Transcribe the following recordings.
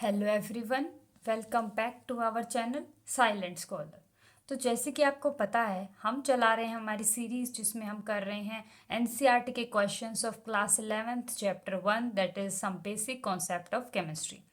Hello everyone, welcome back to our channel silent scholar. तो जैसे कि आपको पता है, हम चला रहे हैं हमारी सीरीज़ जिसमें हम कर रहे हैं एनसीईआरटी के questions of class 11th chapter 1 that is some basic concept of chemistry.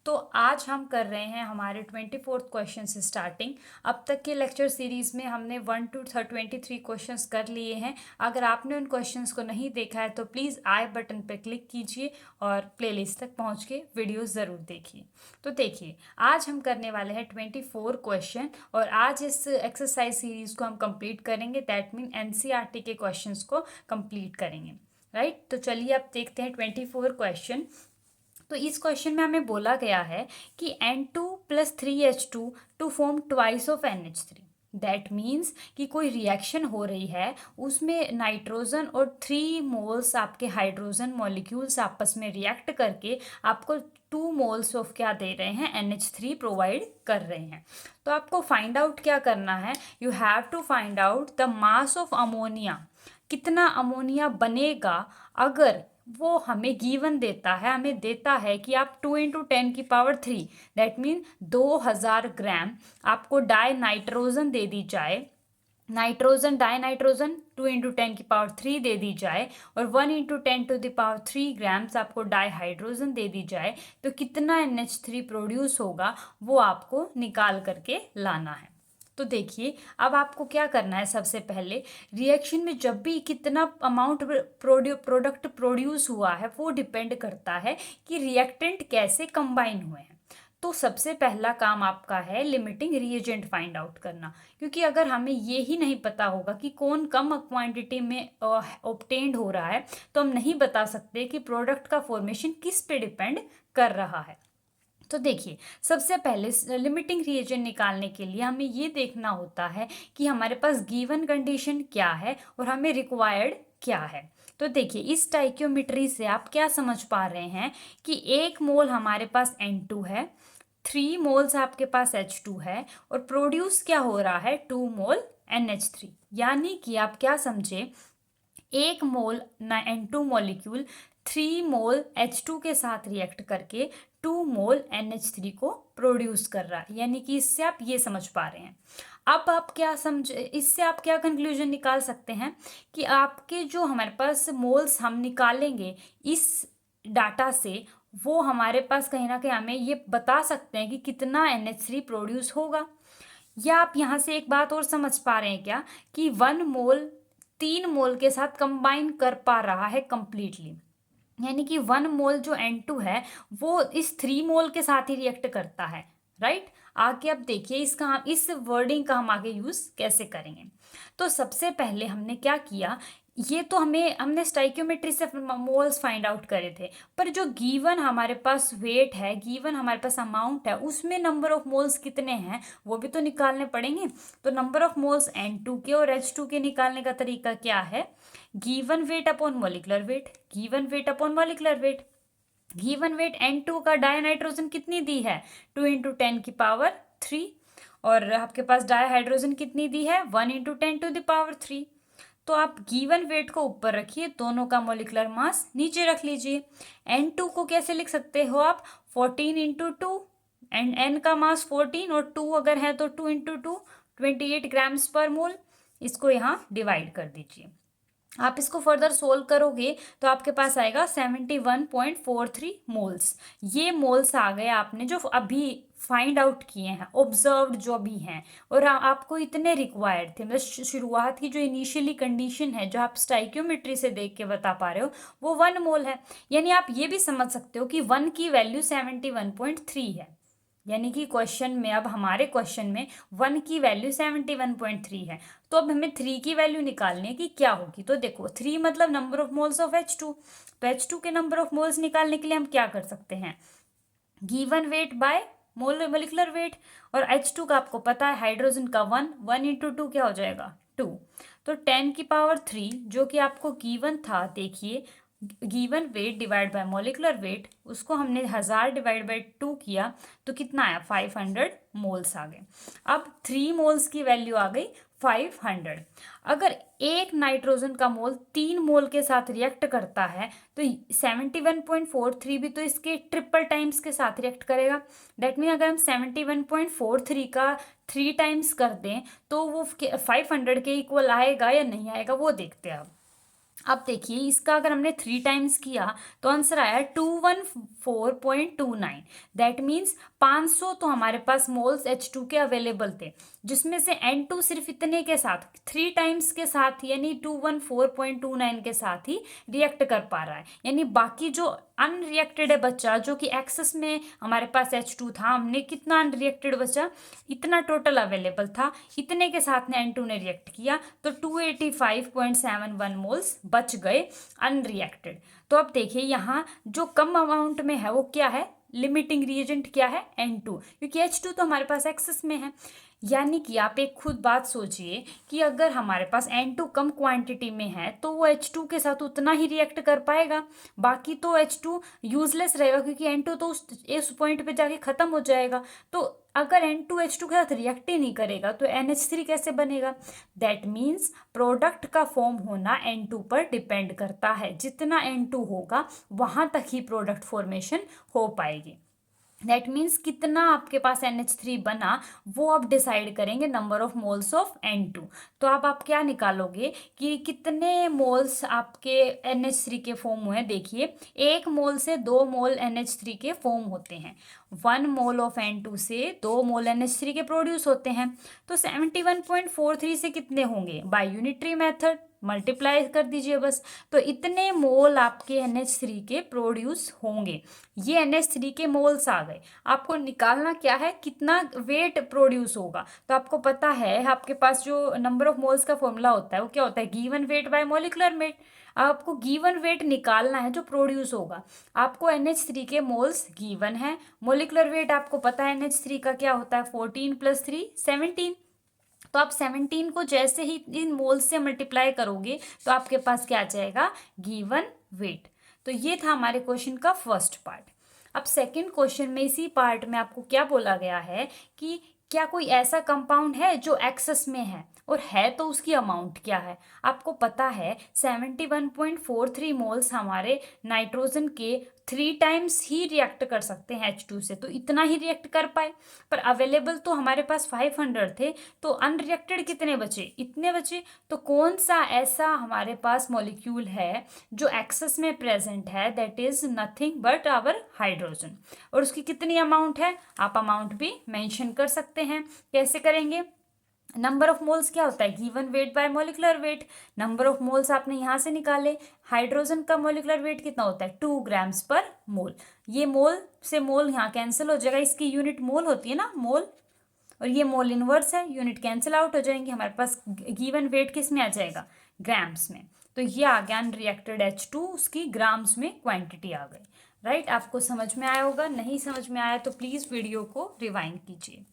तो आज हम कर रहे हैं हमारे 24th क्वेश्चन से स्टार्टिंग। अब तक के लेक्चर सीरीज़ में हमने 1 to 23 क्वेश्चंस कर लिए हैं। अगर आपने उन क्वेश्चंस को नहीं देखा है तो प्लीज़ आई बटन पर क्लिक कीजिए और प्लेलिस्ट तक पहुंच के वीडियो ज़रूर देखिए। तो देखिए, आज हम करने वाले हैं 24 क्वेश्चन और आज इस एक्सरसाइज सीरीज़ को हम कंप्लीट करेंगे। दैट मीन एनसीईआरटी के क्वेश्चंस को कंप्लीट करेंगे, राइट। तो चलिए अब देखते हैं 24 क्वेश्चन। तो इस क्वेश्चन में हमें बोला गया है कि N2 plus 3H2 to form twice of NH3। That means कि कोई रिएक्शन हो रही है, उसमें नाइट्रोजन और 3 मोल्स आपके हाइड्रोजन मॉलिक्यूल्स आपस में रिएक्ट करके आपको 2 मोल्स ऑफ क्या दे रहे हैं, NH3 प्रोवाइड कर रहे हैं। तो आपको फाइंड आउट क्या करना है, you have to find out the mass of ammonia. कितना अमोनिया बनेगा अगर वो हमें गिवन देता है, हमें देता है कि आप 2 × 10⁻³ दैट मीन 2000 ग्राम आपको डाई नाइट्रोजन दे दी जाए, नाइट्रोजन डाई नाइट्रोजन 2 × 10⁻³ दे दी जाए और 1 × 10⁻³ ग्राम्स आपको डाई हाइड्रोजन दे दी जाए, तो कितना NH3 प्रोड्यूस होगा वो आपको निकाल करके लाना है। तो देखिए, अब आपको क्या करना है, सबसे पहले रिएक्शन में जब भी कितना अमाउंट प्रोडक्ट प्रोड्यूस हुआ है वो डिपेंड करता है कि रिएक्टेंट कैसे कंबाइन हुए हैं। तो सबसे पहला काम आपका है लिमिटिंग रिएजेंट फाइंड आउट करना, क्योंकि अगर हमें ये ही नहीं पता होगा कि कौन कम क्वांटिटी में ऑब्टेन्ड हो रहा है तो हम नहीं बता सकते कि प्रोडक्ट का फॉर्मेशन किस पे डिपेंड कर रहा है। तो देखिए, सबसे पहले लिमिटिंग रिएजेंट निकालने के लिए हमें ये देखना होता है कि हमारे पास गिवन कंडीशन क्या है और हमें रिक्वायर्ड क्या है। तो देखिए, इस स्टाइक्योमेट्री से आप क्या समझ पा रहे हैं कि 1 मोल हमारे पास N2 है, 3 मोल्स आपके पास H2 है और प्रोड्यूस क्या हो रहा है, 2 मोल NH3। यानी कि आप क्या समझे, 1 मोल N2 मॉलिक्यूल 3 मोल H2 के साथ रिएक्ट करके 2 मोल NH3 को प्रोड्यूस कर रहा है। यानी कि इससे आप ये समझ पा रहे हैं। अब आप क्या समझ, इससे आप क्या कंक्लूजन निकाल सकते हैं कि आपके जो हमारे पास मोल्स हम निकालेंगे इस डाटा से, वो हमारे पास कहीं ना कहीं हमें ये बता सकते हैं कि कितना NH3 प्रोड्यूस होगा। या आप यहाँ से एक बात और समझ पा रहे हैं क्या, कि 1 मोल 3 मोल के साथ कंबाइन कर पा रहा है कंप्लीटली। यानी कि 1 मोल जो N2 है वो इस 3 मोल के साथ ही रिएक्ट करता है, राइट। आगे अब देखिए, इसका इस वर्डिंग का हम आगे यूज कैसे करेंगे। तो सबसे पहले हमने क्या किया, ये तो हमने स्टाइक्योमेट्री से मोल्स फाइंड आउट करे थे, पर जो गिवन हमारे पास वेट है, गिवन हमारे पास अमाउंट है, उसमें नंबर ऑफ मोल्स कितने हैं वो भी तो निकालने पड़ेंगे। तो नंबर ऑफ मोल्स N2 के और H2 के निकालने का तरीका क्या है, given weight upon molecular weight, given weight upon molecular weight. Given weight N2 का डाई नाइट्रोजन कितनी दी है, 2 × 10⁻³ और आपके पास डाई हाइड्रोजन कितनी दी है, 1 × 10⁻³ तो आप गिवन वेट को ऊपर रखिए, दोनों का मोलिकुलर मास नीचे रख लीजिए। N2 को कैसे लिख सकते हो आप, 14 × 2 एंड N का मास 14 और 2 अगर है तो 2 × 2 28 ग्राम्स पर मोल। इसको यहाँ डिवाइड कर दीजिए। आप इसको फर्दर सोल्व करोगे तो आपके पास आएगा 71.43 मोल्स। ये मोल्स आ गए आपने जो अभी फाइंड आउट किए हैं, ऑब्जर्व्ड जो भी हैं, और आपको इतने रिक्वायर्ड थे। मतलब शुरुआत की जो इनिशियली कंडीशन है जो आप स्टाइक्योमेट्री से देख के बता पा रहे हो वो 1 मोल है। यानी आप ये भी समझ सकते हो कि 1 की वैल्यू 71.3 है। यानी कि क्वेश्चन में, अब हमारे क्वेश्चन में 1 की वैल्यू 71.3 है। तो अब हमें 3 की वैल्यू निकालनी है कि क्या होगी। तो देखो, 3 मतलब number of moles of H2। तो H2 के नंबर ऑफ मोल्स निकालने के लिए हम क्या कर सकते हैं, given weight by molecular weight. और H2 का आपको पता है, हाइड्रोजन का 1 × 2 क्या हो जाएगा, 2। तो 10⁻³ जो कि आपको गिवन था, देखिए given weight divide by molecular weight, उसको हमने 1000 डिवाइड बाय 2 किया तो कितना आया 500 मोल्स आ गए। अब 3 मोल्स की वैल्यू आ गई 500। अगर एक नाइट्रोजन का मोल 3 मोल के साथ रिएक्ट करता है तो 71.43 भी तो इसके ट्रिपल टाइम्स के साथ रिएक्ट करेगा। दैट मीन अगर हम 71.43 का 3 टाइम्स कर दें तो वो 500 के इक्वल आएगा या नहीं आएगा वो देखते हैं। अब देखिए इसका अगर हमने 3 टाइम्स किया तो आंसर आया 214.29। दैट मीन्स 500 तो हमारे पास मोल्स H2 के अवेलेबल थे, जिसमें से N2 सिर्फ इतने के साथ 3 टाइम्स के साथ यानी 214.29 के साथ ही रिएक्ट कर पा रहा है। यानी बाकी जो अनरिएक्टेड है बच्चा, जो कि एक्सेस में हमारे पास H2 था, हमने कितना अनरिएक्टेड बचा, इतना टोटल अवेलेबल था, इतने के साथ ने N2 ने रिएक्ट किया तो 285.71 मोल्स बच गए अनरिएक्टेड। तो अब देखिए यहाँ जो कम अमाउंट में है वो क्या है, लिमिटिंग रिएजेंट क्या है N2, क्योंकि H2 तो हमारे पास एक्सेस में है। यानी कि आप एक खुद बात सोचिए कि अगर हमारे पास N2 कम क्वांटिटी में है तो वो H2 के साथ उतना ही रिएक्ट कर पाएगा, बाकी तो H2 यूजलेस रहेगा क्योंकि N2 तो उस पॉइंट पे जाके खत्म हो जाएगा। तो अगर N2 H2 के साथ रिएक्ट ही नहीं करेगा तो NH3 कैसे बनेगा। दैट मीन्स प्रोडक्ट का फॉर्म होना N2 पर डिपेंड करता है, जितना N2 होगा वहां तक ही प्रोडक्ट फॉर्मेशन हो पाएगी। दैट मीन्स कितना आपके पास NH3 बना वो आप डिसाइड करेंगे number of moles of N2। तो अब आप क्या निकालोगे कि कितने मोल्स आपके NH3 के फॉर्म हुए। देखिए 1 मोल से 2 मोल NH3 के फॉर्म होते हैं, 1 मोल ऑफ N2 से 2 मोल NH3 के प्रोड्यूस होते हैं। तो 71.43 से कितने होंगे, बाय यूनिटरी मेथड मल्टीप्लाई कर दीजिए बस, तो इतने मोल आपके NH3 के प्रोड्यूस होंगे। ये NH3 के मोल्स आ गए। आपको निकालना क्या है, कितना वेट प्रोड्यूस होगा। तो आपको पता है आपके पास जो नंबर ऑफ मोल्स का फॉर्मूला होता है वो क्या होता है, given weight by molecular weight. आपको गिवन वेट निकालना है जो प्रोड्यूस होगा। आपको NH3 के मोल्स गिवन है, मॉलिकुलर वेट आपको पता है NH3 का क्या होता है 14 + 3 17। तो आप 17 को जैसे ही इन मोल्स से मल्टीप्लाई करोगे तो आपके पास क्या आ जाएगा, गिवन वेट। तो ये था हमारे क्वेश्चन का फर्स्ट पार्ट। अब सेकंड क्वेश्चन में इसी पार्ट में आपको क्या बोला गया है कि क्या कोई ऐसा कंपाउंड है जो एक्सेस में है, और है तो उसकी अमाउंट क्या है। आपको पता है 71.43 मोल्स हमारे नाइट्रोजन के 3 टाइम्स ही रिएक्ट कर सकते हैं H2 से, तो इतना ही रिएक्ट कर पाए, पर अवेलेबल तो हमारे पास 500 थे, तो अनरिएक्टेड कितने बचे, इतने बचे। तो कौन सा ऐसा हमारे पास मॉलिक्यूल है जो एक्सेस में प्रेजेंट है, that is nothing but our hydrogen, और उसकी कितनी अमाउंट है, आप अमाउंट भी मेंशन कर सकते हैं। कैसे करेंगे, नंबर ऑफ मोल्स क्या होता है, given weight by molecular weight. Number of moles आपने यहाँ से निकाले, हाइड्रोजन का मॉलिकुलर वेट कितना होता है 2 ग्राम्स पर मोल। ये मोल से मोल यहाँ कैंसिल हो जाएगा, इसकी यूनिट मोल होती है ना, मोल, और ये मोल इनवर्स है, यूनिट कैंसिल आउट हो जाएंगे, हमारे पास गिवन वेट किस में आ जाएगा, ग्राम्स में। तो ये आ गया अनरिएक्टेड H2, उसकी ग्राम्स में क्वांटिटी आ गई। राइट, आपको समझ में आया होगा, नहीं समझ में आया तो प्लीज़ वीडियो को रिवाइंड कीजिए।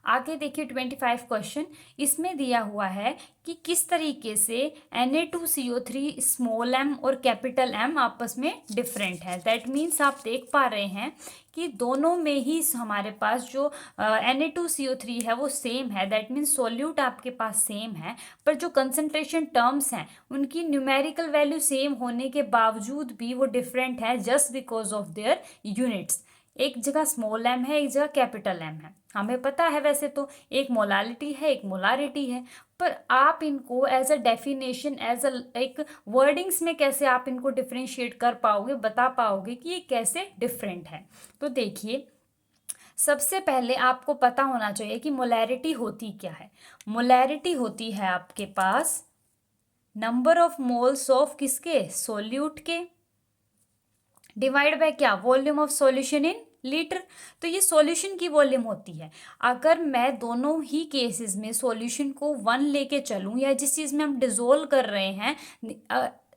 आगे देखिए 25 क्वेश्चन, इसमें दिया हुआ है कि किस तरीके से Na2CO3 स्मॉल m और कैपिटल M आपस में डिफरेंट है। दैट मीन्स आप देख पा रहे हैं कि दोनों में ही हमारे पास जो Na2CO3 है वो सेम है। दैट मीन्स सॉल्यूट आपके पास सेम है, पर जो कंसंट्रेशन टर्म्स हैं उनकी न्यूमेरिकल वैल्यू सेम होने के बावजूद भी वो डिफरेंट है, just because of their units. एक जगह स्मॉल m है, एक जगह कैपिटल M है। हमें पता है वैसे तो एक मोलालिटी है, एक मोलारिटी है, पर आप इनको as a definition, as a एक वर्डिंग्स में कैसे आप इनको डिफ्रेंशिएट कर पाओगे, बता पाओगे कि ये कैसे डिफरेंट है। तो देखिए सबसे पहले आपको पता होना चाहिए कि मोलैरिटी होती क्या है। मोलैरिटी होती है आपके पास नंबर ऑफ मोल्स ऑफ किसके, सोल्यूट के, डिवाइड बाय क्या, volume of solution in litre. तो ये सॉल्यूशन की वॉल्यूम होती है। अगर मैं दोनों ही केसेस में सॉल्यूशन को 1 लेके चलूँ, या जिस चीज़ में हम डिजोल्व कर रहे हैं,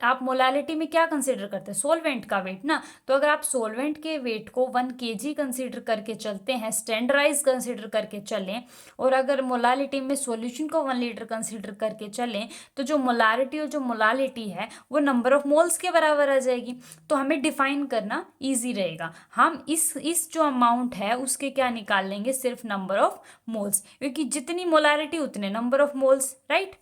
आप मोलालिटी में क्या कंसीडर करते हैं, सोलवेंट का वेट ना। तो अगर आप सोलवेंट के वेट को 1 kg कंसीडर करके चलते हैं, स्टैंडर्डाइज कंसीडर करके चलें, और अगर मोलालिटी में सॉल्यूशन को 1 लीटर कंसीडर करके चलें, तो जो मोलारिटी और जो मोलालिटी है वो नंबर ऑफ मोल्स के बराबर आ जाएगी। तो हमें डिफाइन करना ईजी रहेगा। हम इस जो अमाउंट है उसके क्या निकाल लेंगे, सिर्फ नंबर ऑफ मोल्स, क्योंकि जितनी मोलारिटी उतने नंबर ऑफ मोल्स, राइट।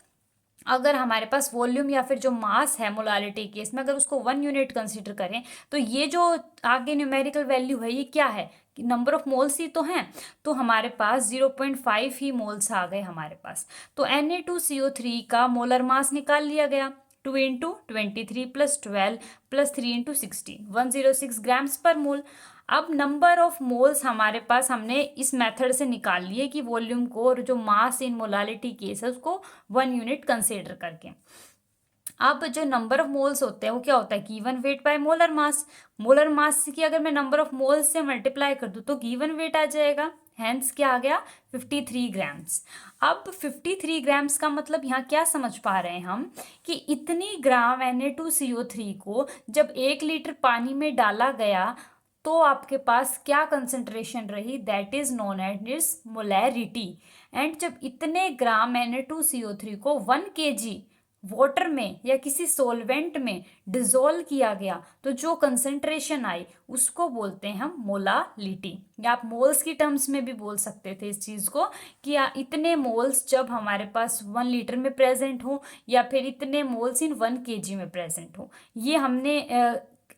अगर हमारे पास वॉल्यूम या फिर जो मास है मोलालिटी केस में, अगर उसको 1 यूनिट कंसीडर करें, तो ये जो आगे न्यूमेरिकल वैल्यू है ये क्या है, नंबर ऑफ मोल्स ही तो हैं। तो हमारे पास 0.5 ही मोल्स आ गए हमारे पास। तो Na2CO3 का मोलर मास निकाल लिया गया, 2 × 23 + 12 + 3 × 16, 106 ग्राम्स पर मोल। अब नंबर ऑफ मोल्स हमारे पास हमने इस मेथड से निकाल लिए कि वॉल्यूम को और जो मास इन मोलालिटी केस है उसको 1 यूनिट कंसीडर करके। अब जो नंबर ऑफ मोल्स होते हैं वो क्या होता है, given weight by molar mass. Molar mass की अगर मैं नंबर ऑफ मोल्स से मल्टीप्लाई कर दूं तो गिवन वेट आ जाएगा, हैंस क्या आ गया, 53 ग्राम्स। अब 53 ग्राम्स का मतलब यहाँ क्या समझ पा रहे हैं हम, कि इतनी ग्राम Na2CO3 को जब 1 लीटर पानी में डाला गया तो आपके पास क्या कंसेंट्रेशन रही, that is known as molarity. And जब इतने ग्राम Na2CO3 को 1 kg वाटर में या किसी सोलवेंट में डिजोल्व किया गया तो जो कंसेंट्रेशन आई उसको बोलते हैं हम मोलालिटी, या आप मोल्स की टर्म्स में भी बोल सकते थे इस चीज को, कि इतने मोल्स जब हमारे पास 1 लीटर में प्रेजेंट हो, या फिर इतने मोल्स इन 1 kg में प्रेजेंट हो। ये हमने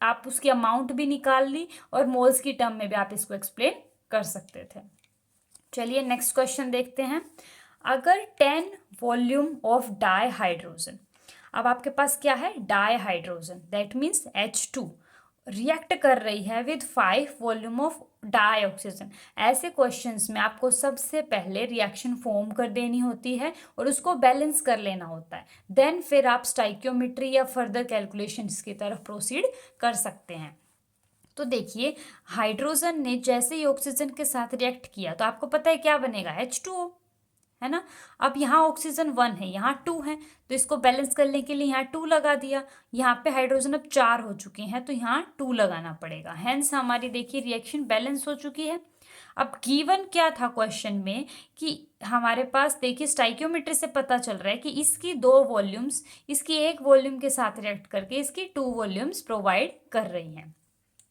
आप उसकी अमाउंट भी निकाल ली और मोल्स की टर्म में भी आप इसको एक्सप्लेन कर सकते थे। चलिए नेक्स्ट क्वेश्चन देखते हैं। अगर 10 वॉल्यूम ऑफ डाई हाइड्रोजन, अब आपके पास क्या है, di hydrogen, that means H2 react कर रही है with 5 volume of di oxygen. ऐसे क्वेश्चंस में आपको सबसे पहले रिएक्शन फॉर्म कर देनी होती है और उसको बैलेंस कर लेना होता है, देन फिर आप स्टाइक्योमेट्री या फर्दर कैलकुलेशंस की तरफ प्रोसीड कर सकते हैं। तो देखिए, हाइड्रोजन ने जैसे ही ऑक्सीजन के साथ रिएक्ट किया तो आपको पता है क्या बनेगा, H2O, है ना। अब यहाँ ऑक्सीजन 1 है, यहाँ 2 है, तो इसको बैलेंस करने के लिए यहाँ 2 लगा दिया। यहाँ पे हाइड्रोजन अब 4 हो चुके हैं तो यहाँ 2 लगाना पड़ेगा, हैंस हमारी देखिए रिएक्शन बैलेंस हो चुकी है। अब गिवन क्या था क्वेश्चन में, कि हमारे पास देखिए स्टाइक्योमेट्री से पता चल रहा है कि इसकी 2 वॉल्यूम्स इसकी 1 वॉल्यूम के साथ रिएक्ट करके इसकी 2 वॉल्यूम्स प्रोवाइड कर रही हैं।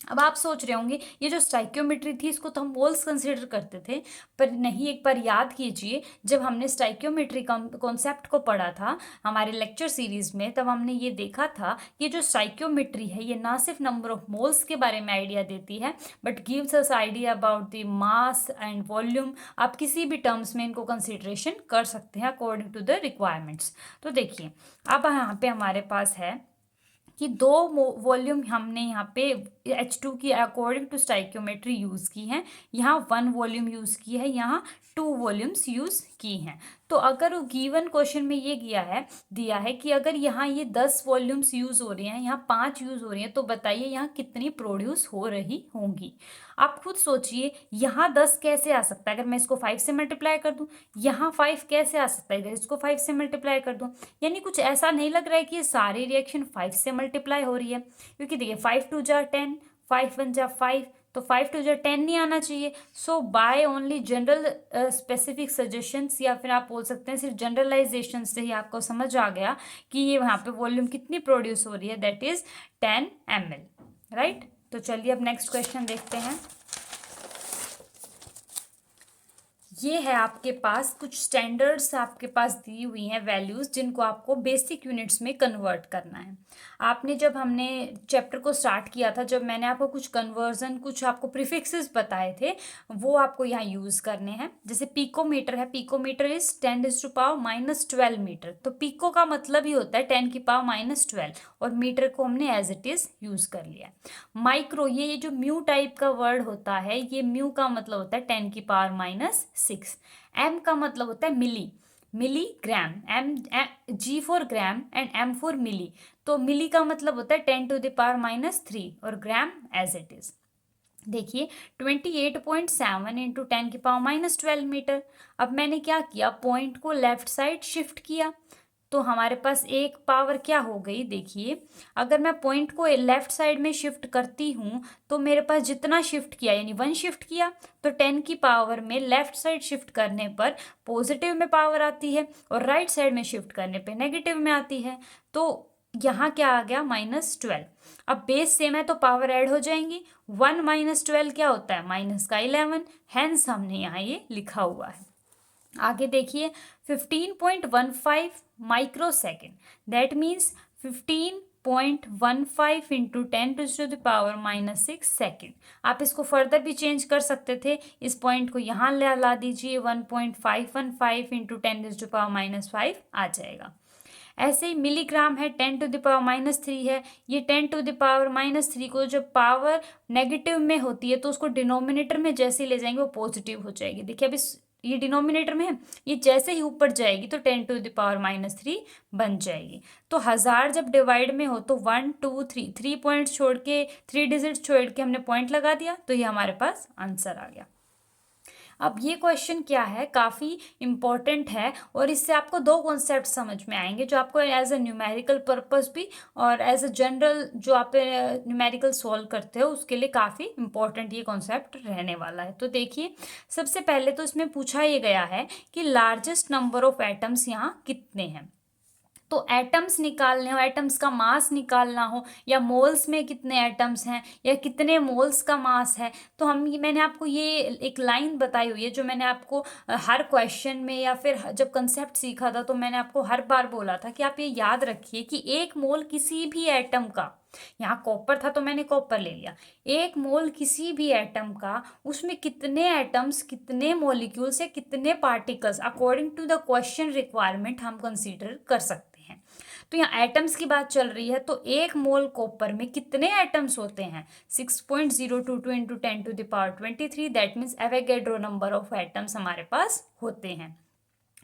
अब आप सोच रहे होंगे ये जो स्टाइक्योमेट्री थी इसको तो हम मोल्स कंसीडर करते थे, पर नहीं, एक बार याद कीजिए जब हमने स्टाइक्योमेट्री कॉन्सेप्ट को पढ़ा था हमारे लेक्चर सीरीज में, तब हमने ये देखा था कि जो स्टाइक्योमेट्री है ये ना सिर्फ नंबर ऑफ मोल्स के बारे में आइडिया देती है, but gives us idea about the mass and volume. आप किसी भी टर्म्स में इनको कंसिडरेशन कर सकते हैं अकॉर्डिंग टू द रिक्वायरमेंट्स। तो देखिए, अब यहाँ पे हमारे पास है कि 2 वॉल्यूम हमने यहाँ पे H2 की अकॉर्डिंग टू स्टाइक्योमेट्री यूज़ की है, यहाँ 1 वॉल्यूम यूज़ की है, यहाँ 2 वॉल्यूम्स यूज़ की हैं। तो अगर गिवन क्वेश्चन में ये दिया है कि अगर यहाँ ये 10 वॉल्यूम्स यूज़ हो रही हैं, यहाँ 5 यूज़ हो रही हैं, तो बताइए यहाँ कितनी प्रोड्यूस हो रही होंगी। आप खुद सोचिए, यहाँ 10 कैसे आ सकता है अगर मैं इसको 5 से मल्टीप्लाई कर दूँ, यहाँ 5 कैसे आ सकता है अगर इसको 5 से मल्टीप्लाई कर दूँ। यानी कुछ ऐसा नहीं लग रहा है कि ये सारी रिएक्शन 5 से मल्टीप्लाई हो रही है, क्योंकि देखिए 5 2 जा 10, 5 1 जा 5, तो 5 2 जा 10 नहीं आना चाहिए। So by only general specific suggestions, या फिर आप बोल सकते हैं सिर्फ जनरलाइजेशन से ही आपको समझ आ गया कि ये वहाँ पे वॉल्यूम कितनी प्रोड्यूस हो रही है, दैट इज 10 ml, राइट। तो चलिए अब नेक्स्ट क्वेश्चन देखते हैं। ये है आपके पास कुछ स्टैंडर्ड्स आपके पास दी हुई हैं वैल्यूज़, जिनको आपको बेसिक यूनिट्स में कन्वर्ट करना है। आपने जब हमने चैप्टर को स्टार्ट किया था, जब मैंने आपको कुछ कन्वर्जन, कुछ आपको प्रीफिक्सेस बताए थे, वो आपको यहाँ यूज़ करने हैं। जैसे पिकोमीटर है, पिकोमीटर इज 10⁻⁻12 मीटर, तो पिको का मतलब ही होता है 10⁻⁻12, और मीटर को हमने एज इट इज़ यूज़ कर लिया। माइक्रो, ये जो म्यू टाइप का वर्ड होता है, ये म्यू का मतलब होता है 10⁻⁻6। एम का मतलब होता है milligram, G for gram and M for milli, तो मिली का मतलब होता है 10⁻³ और ग्राम एज इट इज। देखिए 28.7 इंटू 10⁻12 मीटर। अब मैंने क्या किया, पॉइंट को लेफ्ट साइड शिफ्ट किया, तो हमारे पास एक पावर क्या हो गई, देखिए अगर मैं पॉइंट को लेफ्ट साइड में शिफ्ट करती हूँ तो मेरे पास जितना शिफ्ट किया यानी 1 शिफ्ट किया तो 10 की पावर में लेफ्ट साइड शिफ्ट करने पर पॉजिटिव में पावर आती है और राइट साइड में शिफ्ट करने पे नेगेटिव में आती है। तो यहाँ क्या आ गया -12। अब बेस सेम है तो पावर ऐड हो जाएंगी। 1 - 12 क्या होता है, -11, हैंस हमने यहाँ ये लिखा हुआ है। आगे देखिए 15.15 microsecond, that means 15.15 into 10⁻⁻6 second. आप इसको फर्दर भी चेंज कर सकते थे, इस पॉइंट को यहाँ ला दीजिए 1.515 इंटू 10⁻⁻5 आ जाएगा। ऐसे ही मिलीग्राम है 10⁻³ है, ये 10⁻³ को जब पावर नेगेटिव में होती है तो उसको डिनोमिनेटर में जैसे ही ले जाएंगे वो पॉजिटिव हो जाएगी। देखिए अब ये डिनोमिनेटर में है, ये जैसे ही ऊपर जाएगी तो 10⁻³ बन जाएगी। तो 1000 जब डिवाइड में हो तो 1 2 3 पॉइंट छोड़ के 3 डिजिट छोड़ के हमने पॉइंट लगा दिया तो ये हमारे पास आंसर आ गया। अब ये क्वेश्चन क्या है, काफ़ी इम्पोर्टेंट है और इससे आपको दो कॉन्सेप्ट समझ में आएंगे जो आपको एज अ न्यूमेरिकल पर्पस भी और एज अ जनरल जो आप न्यूमेरिकल सॉल्व करते हो उसके लिए काफ़ी इम्पोर्टेंट ये कॉन्सेप्ट रहने वाला है। तो देखिए सबसे पहले तो इसमें पूछा ये गया है कि लार्जेस्ट नंबर ऑफ एटम्स यहाँ कितने हैं। तो एटम्स निकालने हो, एटम्स का मास निकालना हो या मोल्स में कितने एटम्स हैं या कितने मोल्स का मास है, तो मैंने आपको ये एक लाइन बताई हुई है जो मैंने आपको हर क्वेश्चन में या फिर जब कंसेप्ट सीखा था तो मैंने आपको हर बार बोला था कि आप ये याद रखिए कि एक मोल किसी भी एटम का, यहाँ कॉपर था तो मैंने कॉपर ले लिया, एक मोल किसी भी एटम का उसमें कितने एटम्स, कितने मॉलिक्यूल्स या कितने particles according to the question requirement हम कंसीडर कर सकते हैं। तो यहाँ एटम्स की बात चल रही है तो एक मोल कॉपर में कितने एटम्स होते हैं, 6.022 into 10⁻23, that means Avogadro number of atoms हमारे पास होते हैं।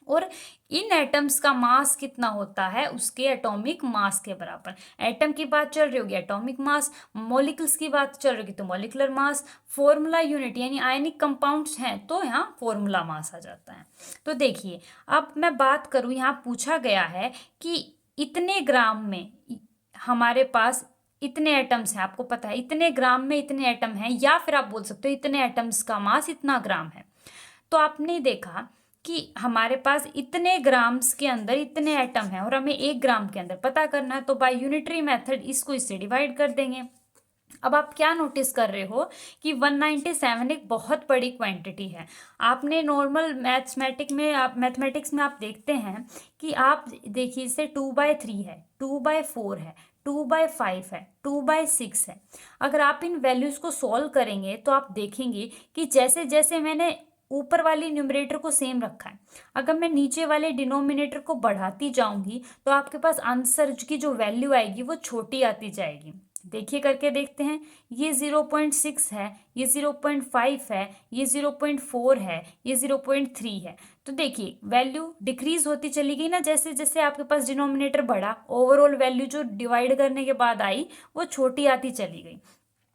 और इन एटम्स का मास कितना होता है, उसके एटॉमिक मास के बराबर। एटम की बात चल रही होगी एटॉमिक मास, मॉलिक्यूल्स की बात चल रही होगी तो मॉलिकुलर मास, फॉर्मूला यूनिट यानी आयनिक कंपाउंड्स हैं तो यहाँ फॉर्मूला मास आ जाता है। तो देखिए अब मैं बात करूँ, यहाँ पूछा गया है कि इतने ग्राम में हमारे पास इतने एटम्स हैं, आपको पता है इतने ग्राम में इतने एटम हैं, या फिर आप बोल सकते हो इतने एटम्स का मास इतना ग्राम है। तो आपने देखा कि हमारे पास इतने ग्राम्स के अंदर इतने एटम हैं और हमें 1 ग्राम के अंदर पता करना है, तो बाय यूनिटरी मेथड इसको इससे डिवाइड कर देंगे। अब आप क्या नोटिस कर रहे हो कि 197 एक बहुत बड़ी क्वांटिटी है। आपने नॉर्मल मैथमेटिक्स में आप देखते हैं कि आप देखिए इसे 2/3 है, 2/4 है, 2/5 है, 2/6 है। अगर आप इन वैल्यूज़ को सॉल्व करेंगे तो आप देखेंगे कि जैसे जैसे मैंने ऊपर वाली न्यूमरेटर को सेम रखा है, अगर मैं नीचे वाले डिनोमिनेटर को बढ़ाती जाऊंगी तो आपके पास आंसर की जो वैल्यू आएगी वो छोटी आती जाएगी। देखिए करके देखते हैं, ये 0.6 है, ये 0.5 है, ये 0.4 है, ये 0.3 है। तो देखिए वैल्यू डिक्रीज होती चली गई ना, जैसे जैसे आपके पास डिनोमिनेटर बढ़ा ओवरऑल वैल्यू जो डिवाइड करने के बाद आई वो छोटी आती चली गई।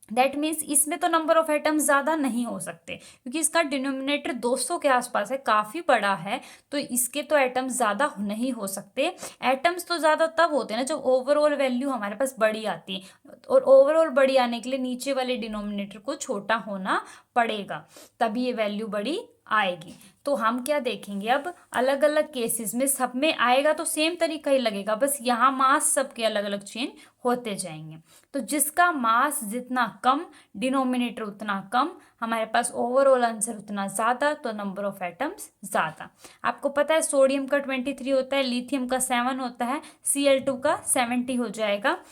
दैट मीन्स इसमें तो नंबर ऑफ एटम्स ज़्यादा नहीं हो सकते क्योंकि इसका डिनोमिनेटर 200 के आसपास है, काफ़ी बड़ा है, तो इसके तो एटम्स ज़्यादा नहीं हो सकते। एटम्स तो ज़्यादा तब होते हैं ना जब ओवरऑल वैल्यू हमारे पास बड़ी आती है, और ओवरऑल बड़ी आने के लिए नीचे वाले डिनोमिनेटर को छोटा होना पड़ेगा, तभी ये वैल्यू बड़ी आएगी। तो हम क्या देखेंगे अब अलग अलग केसेस में सब में आएगा तो सेम तरीका ही लगेगा, बस यहाँ मास सबके अलग अलग चेंज होते जाएंगे। तो जिसका मास जितना कम, डिनोमिनेटर उतना कम, हमारे पास ओवरऑल आंसर उतना ज़्यादा, तो नंबर ऑफ एटम्स ज़्यादा। आपको पता है सोडियम का 23 होता है, लिथियम का 7 होता है, Cl2 का 70 हो जाएगा।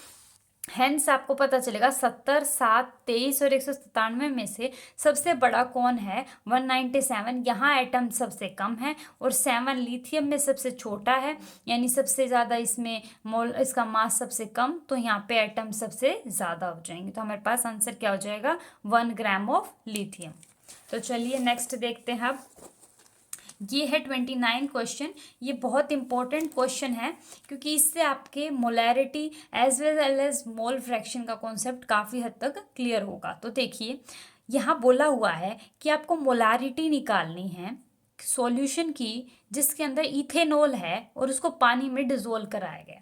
हेंस आपको पता चलेगा 70, 7, 23 और 197 में से सबसे बड़ा कौन है, 197। यहाँ एटम सबसे कम है और 7 लिथियम में सबसे छोटा है, यानी सबसे ज़्यादा इसमें मोल, इसका मास सबसे कम, तो यहाँ पे एटम सबसे ज़्यादा हो जाएंगे। तो हमारे पास आंसर क्या हो जाएगा, 1 ग्राम ऑफ लिथियम। तो चलिए नेक्स्ट देखते हैं। अब ये है 29 क्वेश्चन। ये बहुत इंपॉर्टेंट क्वेश्चन है क्योंकि इससे आपके molarity as well as mole fraction का कॉन्सेप्ट काफ़ी हद तक क्लियर होगा। तो देखिए यहाँ बोला हुआ है कि आपको मोलैरिटी निकालनी है सॉल्यूशन की जिसके अंदर इथेनॉल है और उसको पानी में डिजोल्व कराया गया।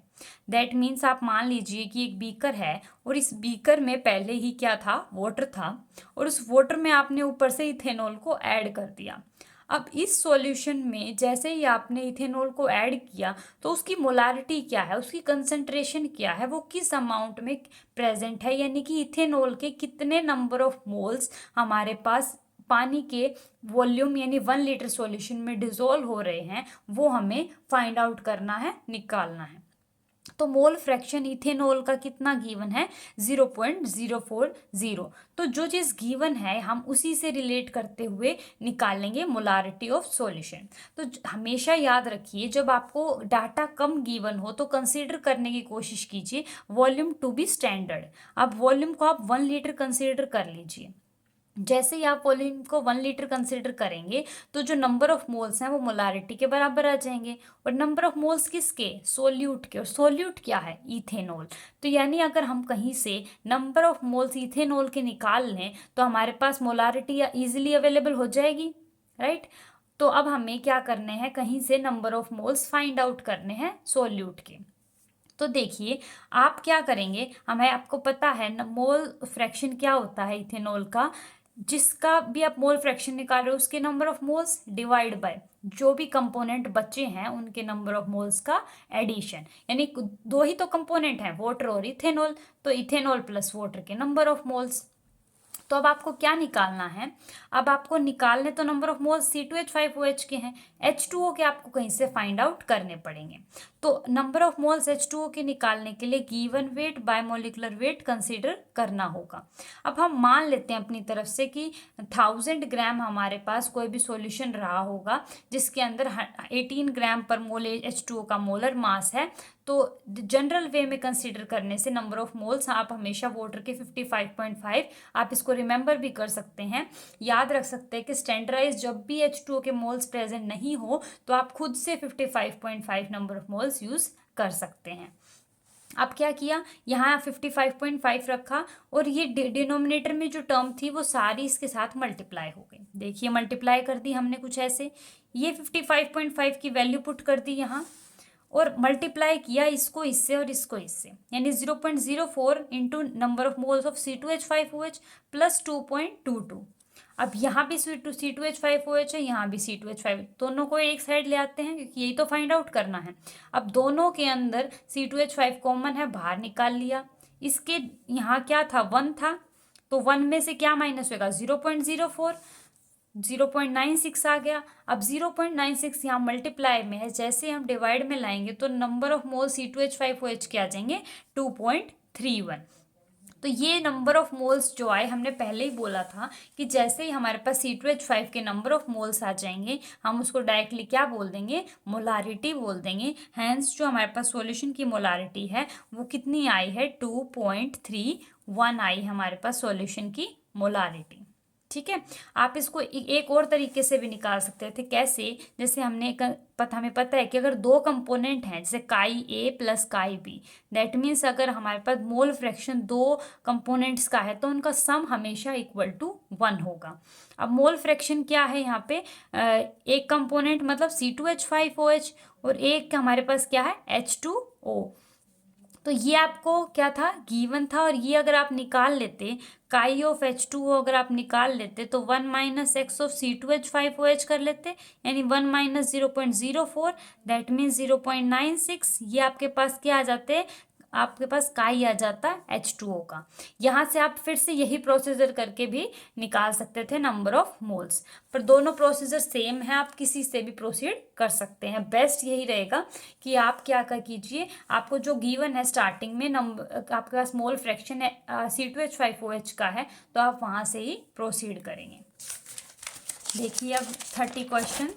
दैट मीन्स आप मान लीजिए कि एक बीकर है और इस बीकर में पहले ही क्या था, वाटर था, और उस वाटर में आपने ऊपर से इथेनॉल को ऐड कर दिया। अब इस सॉल्यूशन में जैसे ही आपने इथेनॉल को ऐड किया तो उसकी मोलारिटी क्या है, उसकी कंसंट्रेशन क्या है, वो किस अमाउंट में प्रेजेंट है, यानी कि इथेनॉल के कितने नंबर ऑफ मोल्स हमारे पास पानी के वॉल्यूम यानी 1 लीटर सॉल्यूशन में डिजोल्व हो रहे हैं, वो हमें फाइंड आउट करना है, निकालना है। तो मोल फ्रैक्शन इथेनॉल का कितना गिवन है, 0.040। तो जो चीज़ गिवन है हम उसी से रिलेट करते हुए निकालेंगे मोलारिटी ऑफ सॉल्यूशन। तो हमेशा याद रखिए जब आपको डाटा कम गिवन हो तो कंसीडर करने की कोशिश कीजिए वॉल्यूम टू बी स्टैंडर्ड। अब वॉल्यूम को आप 1 लीटर कंसीडर कर लीजिए। जैसे ही आप वॉल्यूम को 1 लीटर कंसिडर करेंगे तो जो नंबर ऑफ मोल्स हैं वो मोलारिटी के बराबर आ जाएंगे। और नंबर ऑफ मोल्स किसके, सोल्यूट के, और सोल्यूट क्या है, इथेनॉल। तो यानी अगर हम कहीं से नंबर ऑफ मोल्स इथेनॉल के निकाल लें तो हमारे पास मोलारिटी इजीली अवेलेबल हो जाएगी, राइट। तो अब हमें क्या करने हैं, कहीं से number of moles find out करने हैं सोल्यूट के। तो देखिए आप क्या करेंगे, हमें आपको पता है मोल फ्रैक्शन क्या होता है इथेनॉल का, जिसका भी आप मोल फ्रैक्शन निकाल रहे हो उसके number of moles divide by जो भी कंपोनेंट बचे हैं उनके नंबर ऑफ मोल्स का एडिशन। यानी दो ही तो कंपोनेंट हैं, वाटर और इथेनॉल, तो इथेनॉल प्लस वाटर के नंबर ऑफ मोल्स। तो अब आपको क्या निकालना है, अब आपको निकालने तो नंबर ऑफ मोल्स C2H5OH के हैं, H2O के आपको कहीं से फाइंड आउट करने पड़ेंगे। तो नंबर ऑफ मोल्स H2O के निकालने के लिए given weight by molecular weight consider करना होगा। अब हम मान लेते हैं अपनी तरफ से कि 1000 ग्राम हमारे पास कोई भी सॉल्यूशन रहा होगा जिसके अंदर 18 ग्राम पर मोल H2O का मोलर मास है। तो जनरल वे में कंसीडर करने से नंबर ऑफ मोल्स आप हमेशा वाटर के 55.5, आप इसको रिमेंबर भी कर सकते हैं, याद रख सकते हैं कि स्टैंडर्डाइज जब भी H2O के मोल्स प्रेजेंट नहीं हो तो आप खुद से 55.5 नंबर ऑफ मोल्स यूज कर सकते हैं। अब क्या किया, यहाँ 55.5 रखा और ये डिनोमिनेटर में जो टर्म थी वो सारी इसके साथ मल्टीप्लाई हो गई। देखिए मल्टीप्लाई कर दी हमने कुछ ऐसे, ये 55.5 की वैल्यू पुट कर दी यहाँ और मल्टीप्लाई किया इसको इससे और इसको इससे, यानी 0.04 into number of moles of C2H5OH plus 2.22। अब यहाँ भी C2H5OH है, यहाँ भी C2H5, दोनों को एक साइड ले आते हैं क्योंकि यही तो फाइंड आउट करना है। अब दोनों के अंदर C2H5 कॉमन है, बाहर निकाल लिया। इसके यहाँ क्या था, 1 था, तो 1 में से क्या माइनस होगा, 0.04, 0.96 आ गया। अब 0.96 यहाँ मल्टीप्लाई में है, जैसे हम डिवाइड में लाएंगे तो नंबर ऑफ मोल C2H5OH के आ जाएंगे 2.31। तो ये नंबर ऑफ मोल्स जो आए, हमने पहले ही बोला था कि जैसे ही हमारे पास C2H5 के नंबर ऑफ मोल्स आ जाएंगे हम उसको डायरेक्टली क्या बोल देंगे, मोलारिटी बोल देंगे। हैंस जो हमारे पास सॉल्यूशन की मोलारिटी है वो कितनी आई है, 2.31 आई हमारे पास सॉल्यूशन की मोलारिटी। ठीक है, आप इसको एक और तरीके से भी निकाल सकते थे, कैसे, जैसे हमें पता है कि अगर दो कंपोनेंट हैं जैसे chi A plus chi B, that means अगर हमारे पास मोल फ्रैक्शन दो कंपोनेंट्स का है तो उनका सम हमेशा इक्वल टू 1 होगा। अब मोल फ्रैक्शन क्या है यहाँ पे, एक कंपोनेंट मतलब C2H5OH और एक हमारे पास क्या है, H2O। तो ये आपको क्या था, गिवन था, और ये अगर आप निकाल लेते काई ऑफ H2O अगर आप निकाल लेते तो 1 माइनस एक्स ऑफ C2H5OH कर लेते, यानी 1 माइनस 0.04, दैट मीन्स 0.96। ये आपके पास क्या आ जाते, आपके पास काई आ जाता H2O का। यहाँ से आप फिर से यही प्रोसीजर करके भी निकाल सकते थे नंबर ऑफ मोल्स, पर दोनों प्रोसीजर सेम है, आप किसी से भी प्रोसीड कर सकते हैं। बेस्ट यही रहेगा कि आप क्या कर कीजिए, आपको जो गिवन है स्टार्टिंग में नंबर आपके पास मोल फ्रैक्शन है C2H5OH का है तो आप वहाँ से ही प्रोसीड करेंगे। देखिए अब 30 क्वेश्चन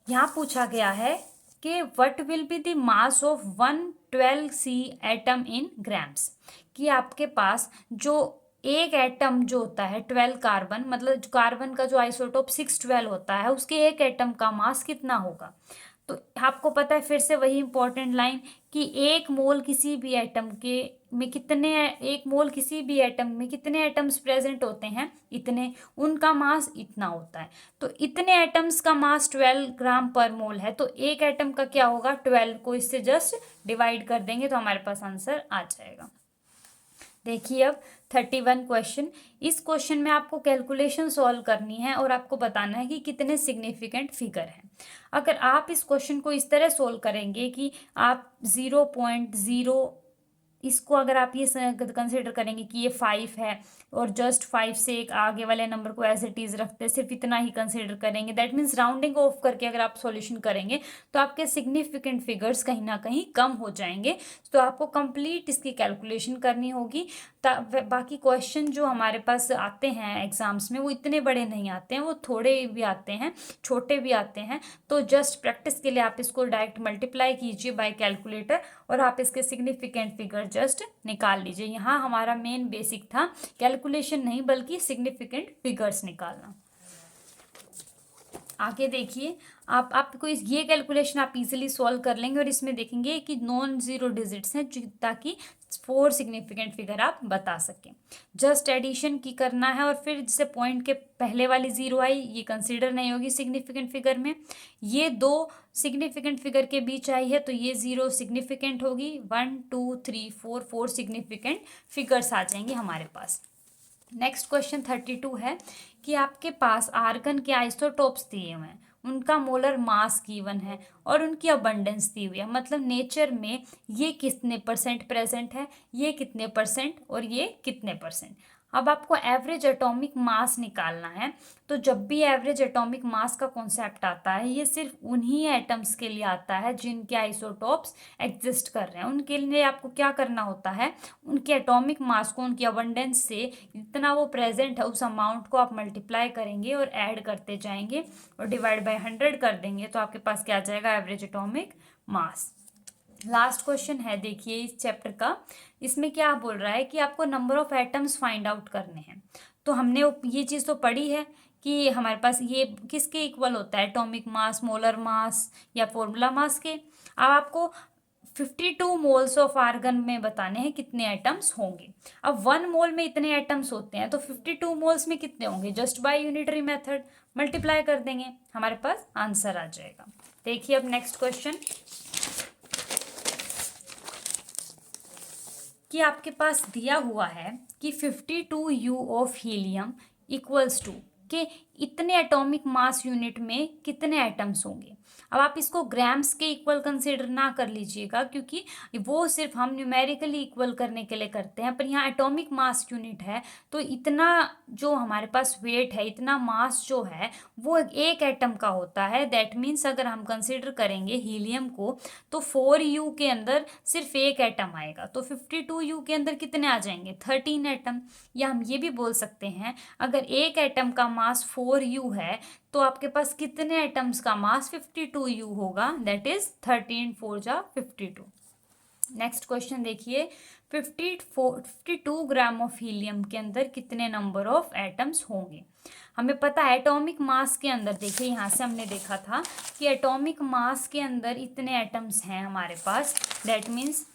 यहाँ पूछा गया है कि what will be the mass of 112C atom in grams, कि आपके पास जो एक एटम जो होता है 12 कार्बन, मतलब कार्बन का जो आइसोटोप 612 होता है, उसके एक एटम का मास कितना होगा। तो आपको पता है फिर से वही इंपॉर्टेंट लाइन कि एक मोल किसी भी एटम में कितने एटम्स प्रेजेंट होते हैं, इतने, उनका मास इतना होता है। तो इतने एटम्स का मास 12 ग्राम पर मोल है, तो एक एटम का क्या होगा, 12 को इससे जस्ट डिवाइड कर देंगे तो हमारे पास आंसर आ जाएगा। देखिए अब 31 क्वेश्चन। इस क्वेश्चन में आपको कैलकुलेशन सॉल्व करनी है और आपको बताना है कि कितने सिग्निफिकेंट फिगर हैं। अगर आप इस क्वेश्चन को इस तरह सोल्व करेंगे कि आप 0.0, इसको अगर आप ये कंसिडर करेंगे कि ये 5 है और जस्ट 5 से एक आगे वाले नंबर को एज इट इज रखते हैं, सिर्फ इतना ही कंसिडर करेंगे, दैट मीन्स राउंडिंग ऑफ करके अगर आप सॉल्यूशन करेंगे तो आपके सिग्निफिकेंट फिगर्स कहीं ना कहीं कम हो जाएंगे। तो आपको कंप्लीट इसकी कैलकुलेशन करनी होगी। बाकी क्वेश्चन जो हमारे पास आते हैं एग्जाम्स में वो इतने बड़े नहीं आते हैं, वो थोड़े भी आते हैं, छोटे भी आते हैं। तो जस्ट प्रैक्टिस के लिए आप इसको डायरेक्ट मल्टीप्लाई कीजिए बाय कैलकुलेटर और आप इसके सिग्निफिकेंट फिगर जस्ट निकाल लीजिए। यहाँ हमारा मेन बेसिक था कैलकुलेशन नहीं बल्कि सिग्निफिकेंट फिगर्स निकालना। आगे देखिए, आपको ये कैलकुलेशन आप इजीली सॉल्व कर लेंगे और इसमें देखेंगे कि नॉन जीरो डिजिट्स हैं ताकि 4 सिग्निफिकेंट फिगर आप बता सकें। जस्ट एडिशन की करना है और फिर जिसे पॉइंट के पहले वाली 0 आई ये कंसीडर नहीं होगी सिग्निफिकेंट फिगर में। ये 2 सिग्निफिकेंट फिगर के बीच आई है तो ये 0 सिग्निफिकेंट होगी। 1 2 3 4 सिग्निफिकेंट फिगर्स आ जाएंगे हमारे पास। नेक्स्ट क्वेश्चन 32 है कि आपके पास आर्गन के आइसोटोप्स दिए हुए हैं, उनका मोलर मास गिवन है और उनकी अबंडेंस दी हुई है, मतलब नेचर में ये कितने परसेंट प्रेजेंट है, ये कितने परसेंट और ये कितने परसेंट। अब आपको एवरेज एटॉमिक मास निकालना है। तो जब भी एवरेज एटॉमिक मास का कॉन्सेप्ट आता है ये सिर्फ उन्हीं एटम्स के लिए आता है जिनके आइसोटोप्स एग्जिस्ट कर रहे हैं। उनके लिए आपको क्या करना होता है, उनके एटॉमिक मास को उनकी अबंडेंस से जितना वो प्रेजेंट है उस अमाउंट को आप मल्टीप्लाई करेंगे और ऐड करते जाएंगे और डिवाइड बाय 100 कर देंगे तो आपके पास क्या आ जाएगा, average atomic mass. Last question है देखिए इस चैप्टर का। इसमें क्या बोल रहा है कि आपको number of atoms find out करने हैं। तो हमने ये चीज़ तो पढ़ी है कि हमारे पास ये किसके इक्वल होता है, एटॉमिक मास, मोलर मास या फॉर्मूला मास के। अब आपको 52 मोल्स ऑफ आर्गन में बताने हैं कितने एटम्स होंगे। अब 1 मोल में इतने एटम्स होते हैं तो 52 मोल्स में कितने होंगे, just by unitary method multiply कर देंगे, हमारे पास आंसर आ जाएगा। देखिए अब नेक्स्ट क्वेश्चन कि आपके पास दिया हुआ है कि 52 U of helium equals to के इतने एटॉमिक मास यूनिट में कितने एटम्स होंगे। अब आप इसको ग्राम्स के इक्वल कंसीडर ना कर लीजिएगा क्योंकि वो सिर्फ हम न्यूमेरिकली इक्वल करने के लिए करते हैं, पर यहाँ एटॉमिक मास यूनिट है तो इतना जो हमारे पास वेट है, इतना मास जो है वो एक एटम का होता है। दैट मीन्स अगर हम कंसीडर करेंगे हीलियम को तो 4U के अंदर सिर्फ एक एटम आएगा, तो 52U के अंदर कितने आ जाएंगे, 13 एटम। या हम ये भी बोल सकते हैं अगर एक एटम का मास 4U है तो आपके पास कितने एटम्स का मास 52U होगा, दैट इज 13 4 जा 52। नेक्स्ट क्वेश्चन देखिए, 52 ग्राम ऑफ हीलियम के अंदर कितने नंबर ऑफ एटम्स होंगे। हमें पता है एटॉमिक मास के अंदर, देखिए यहाँ से हमने देखा था कि एटॉमिक मास के अंदर इतने एटम्स हैं हमारे पास। दैट मीन्स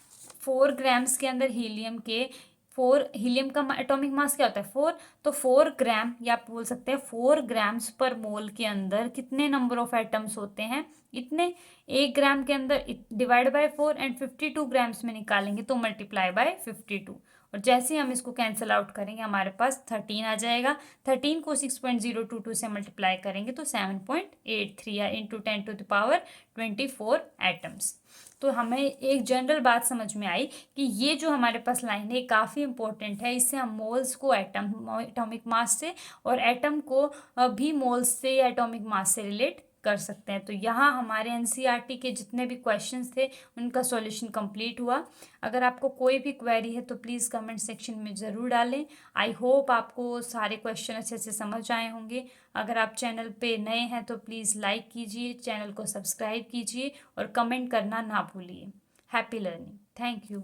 4 ग्राम्स के अंदर हीलियम के हीलियम का एटॉमिक मास क्या होता है 4, तो 4 ग्राम या आप बोल सकते हैं 4 ग्राम्स पर मोल के अंदर कितने नंबर ऑफ एटम्स होते हैं, इतने। 1 ग्राम के अंदर डिवाइड बाय 4 एंड 52 ग्राम्स में निकालेंगे तो मल्टीप्लाई बाय 52 और जैसे हम इसको कैंसिल आउट करेंगे हमारे पास 13 आ जाएगा। 13 को 6.022 से मल्टीप्लाई करेंगे तो 7.83 या into 10 to the power 24 atoms. तो हमें एक जनरल बात समझ में आई कि ये जो हमारे पास लाइन है काफ़ी इंपॉर्टेंट है। इससे हम मोल्स को एटॉमिक मास से और एटम को भी मोल्स से या एटॉमिक मास से रिलेट कर सकते हैं। तो यहाँ हमारे एनसीईआरटी के जितने भी क्वेश्चंस थे उनका सॉल्यूशन कंप्लीट हुआ। अगर आपको कोई भी क्वेरी है तो प्लीज़ कमेंट सेक्शन में ज़रूर डालें। आई होप आपको सारे क्वेश्चन अच्छे से समझ आए होंगे। अगर आप चैनल पे नए हैं तो प्लीज़ लाइक कीजिए, चैनल को सब्सक्राइब कीजिए और कमेंट करना ना भूलिए। Happy learning, thank you.